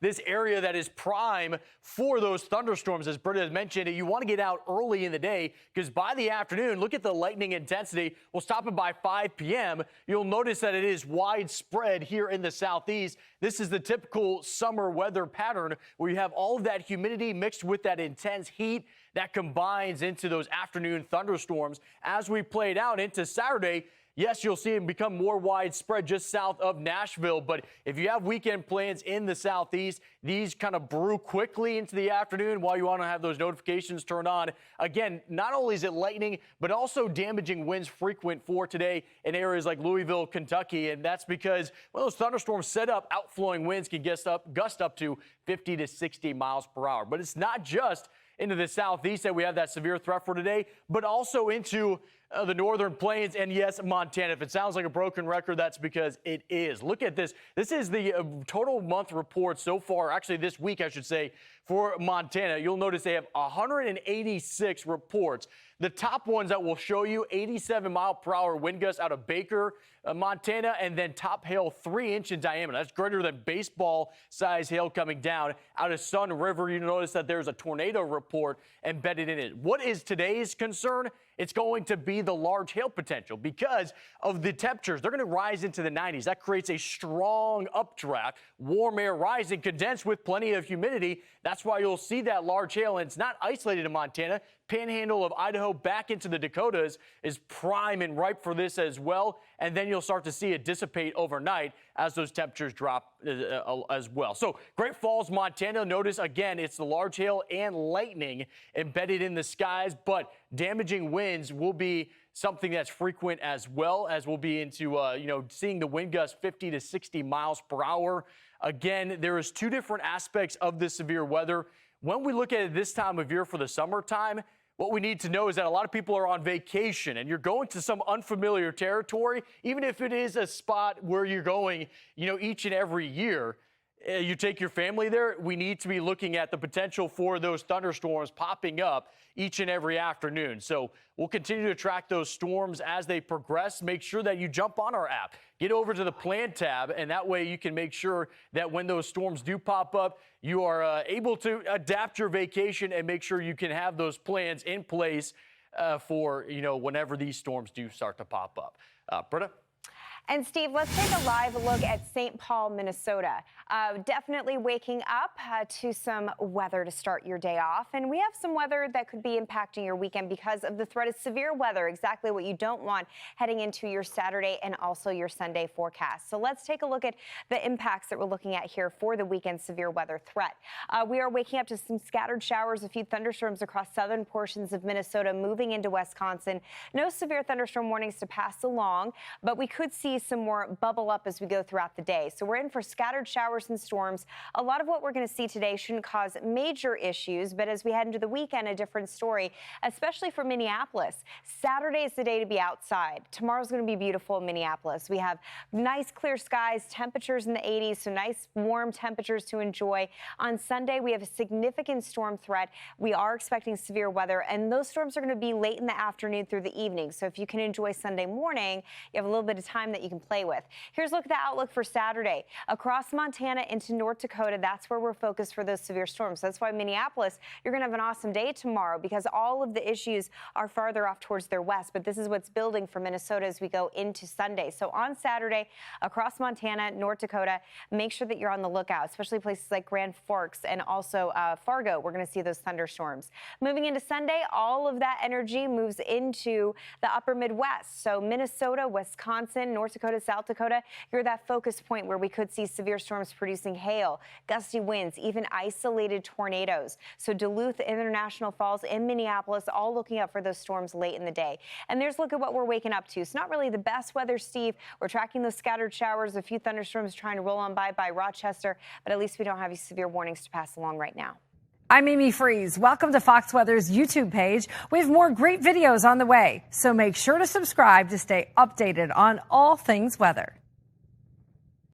this area that is prime for those thunderstorms. As Britta has mentioned, you want to get out early in the day because by the afternoon, look at the lightning intensity. We'll stop it by 5 p.m. You'll notice that it is widespread here in the southeast. This is the typical summer weather pattern where you have all of that humidity mixed with that intense heat that combines into those afternoon thunderstorms. As we played out into Saturday, yes, you'll see it become more widespread just south of Nashville, but if you have weekend plans in the southeast, these kind of brew quickly into the afternoon while you want to have those notifications turned on. Again, not only is it lightning, but also damaging winds frequent for today in areas like Louisville, Kentucky, and that's because when those thunderstorms set up, outflowing winds can gust up to 50 to 60 miles per hour. But it's not just into the southeast that we have that severe threat for today, but also into the northern plains and, yes, Montana. If it sounds like a broken record, that's because it is. Look at this. This is the total month report so far, actually this week, I should say, for Montana. You'll notice they have 186 reports. The top ones that will show you 87-mile-per-hour wind gusts out of Baker, Montana, and then top hail 3-inch in diameter. That's greater than baseball-size hail coming down out of Sun River. You notice that there's a tornado report embedded in it. What is today's concern? It's going to be the large hail potential because of the temperatures. They're going to rise into the 90s. That creates a strong updraft, warm air rising, condensed with plenty of humidity. That's why you'll see that large hail, and it's not isolated in Montana. Panhandle of Idaho back into the Dakotas is prime and ripe for this as well. And then you'll start to see it dissipate overnight as those temperatures drop as well. So Great Falls, Montana, notice again, it's the large hail and lightning embedded in the skies, but damaging winds will be something that's frequent as well, as we'll be into, seeing the wind gusts 50 to 60 miles per hour. Again, there is two different aspects of this severe weather. When we look at it this time of year for the summertime, what we need to know is that a lot of people are on vacation and you're going to some unfamiliar territory, even if it is a spot where you're going, each and every year. You take your family there, we need to be looking at the potential for those thunderstorms popping up each and every afternoon. So we'll continue to track those storms as they progress. Make sure that you jump on our app, get over to the plan tab, and that way you can make sure that when those storms do pop up, you are able to adapt your vacation and make sure you can have those plans in place for, whenever these storms do start to pop up. Britta? And Steve, let's take a live look at St. Paul, Minnesota. Definitely waking up to some weather to start your day off. And we have some weather that could be impacting your weekend because of the threat of severe weather, exactly what you don't want heading into your Saturday and also your Sunday forecast. So let's take a look at the impacts that we're looking at here for the weekend severe weather threat. We are waking up to some scattered showers, a few thunderstorms across southern portions of Minnesota moving into Wisconsin. No severe thunderstorm warnings to pass along, but we could see some more bubble up as we go throughout the day. So we're in for scattered showers and storms. A lot of what we're going to see today shouldn't cause major issues, but as we head into the weekend, a different story, especially for Minneapolis. Saturday is the day to be outside. Tomorrow's going to be beautiful in Minneapolis. We have nice clear skies, temperatures in the 80s, so nice warm temperatures to enjoy. On Sunday, we have a significant storm threat. We are expecting severe weather, and those storms are going to be late in the afternoon through the evening. So if you can enjoy Sunday morning, you have a little bit of time that you can play with. Here's a look at the outlook for Saturday. Across Montana into North Dakota, that's where we're focused for those severe storms. That's why Minneapolis, you're going to have an awesome day tomorrow because all of the issues are farther off towards their west. But this is what's building for Minnesota as we go into Sunday. So on Saturday, across Montana, North Dakota, make sure that you're on the lookout, especially places like Grand Forks and also Fargo. We're going to see those thunderstorms. Moving into Sunday, all of that energy moves into the upper Midwest. So Minnesota, Wisconsin, North Dakota, South Dakota, you're that focus point where we could see severe storms producing hail, gusty winds, even isolated tornadoes. So Duluth, International Falls, and Minneapolis all looking out for those storms late in the day. And there's a look at what we're waking up to. It's not really the best weather, Steve. We're tracking those scattered showers, a few thunderstorms trying to roll on by Rochester, but at least we don't have any severe warnings to pass along right now. I'm Amy Freeze. Welcome to Fox Weather's YouTube page. We have more great videos on the way, so make sure to subscribe to stay updated on all things weather.